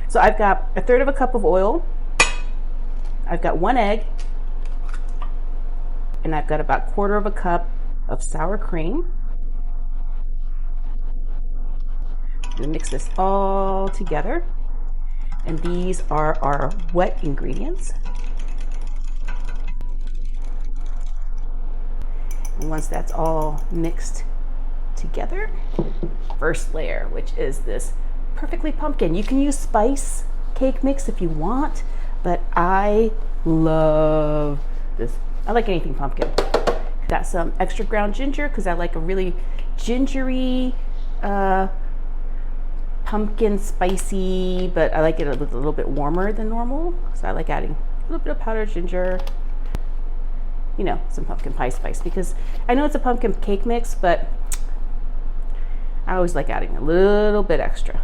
So I've got 1/3 of a cup of oil. I've got 1 egg. And I've got about 1/4 of a cup of sour cream. I'm gonna mix this all together. And these are our wet ingredients. And once that's all mixed together, first layer, which is this perfectly pumpkin. You can use spice cake mix if you want, but I love this. I like anything pumpkin. Got some extra ground ginger because I like a really gingery, pumpkin spicy, but I like it a little bit warmer than normal. So I like adding a little bit of powdered ginger, you know, some pumpkin pie spice, because I know it's a pumpkin cake mix, but I always like adding a little bit extra.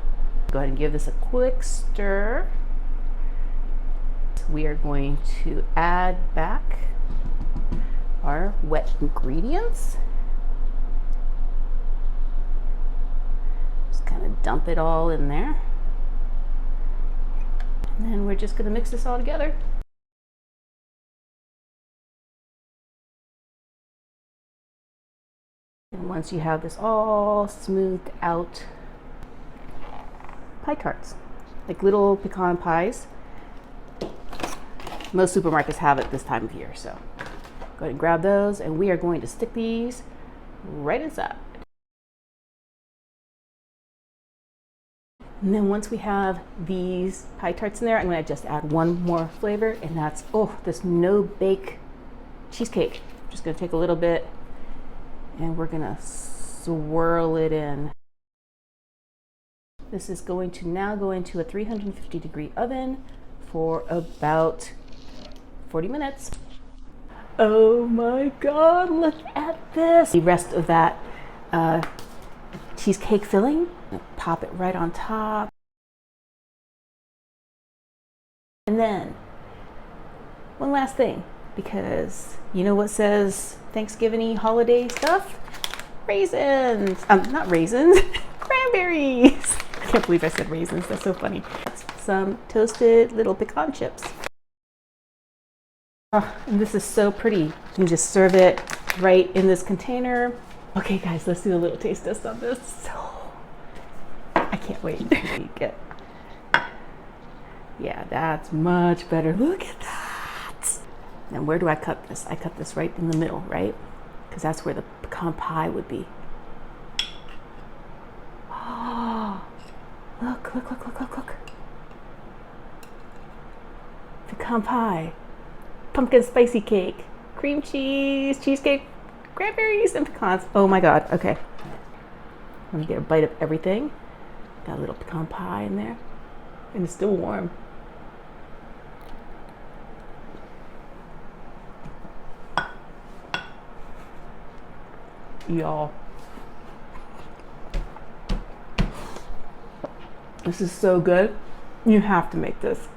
Go ahead and give this a quick stir. We are going to add back our wet ingredients. Just kind of dump it all in there. And then we're just going to mix this all together. And once you have this all smoothed out, pie tarts, like little pecan pies. Most supermarkets have it this time of year, so go ahead and grab those, and we are going to stick these right inside. And then once we have these pie tarts in there, I'm going to just add one more flavor, and that's, oh, this no-bake cheesecake. I'm just going to take a little bit, and we're going to swirl it in. This is going to now go into a 350-degree oven for about 40 minutes. Oh my God, look at this. The rest of that cheesecake filling, pop it right on top. And then, one last thing, because you know what says Thanksgiving-y holiday stuff? Raisins. Not raisins, cranberries. I can't believe I said raisins, that's so funny. Some toasted little pecan chips. Oh, and this is so pretty. You can just serve it right in this container. Okay guys, let's do a little taste test on this. So, I can't wait. Yeah, that's much better. Look at that. Now where do I cut this? I cut this right in the middle, right? Because that's where the pecan pie would be. Oh, look, look, look, look, look, look. Pecan pie, pumpkin spicy cake, cream cheese, cheesecake, cranberries, and pecans. Oh my God, okay. Let me get a bite of everything. Got a little pecan pie in there, and it's still warm. Y'all, this is so good. You have to make this.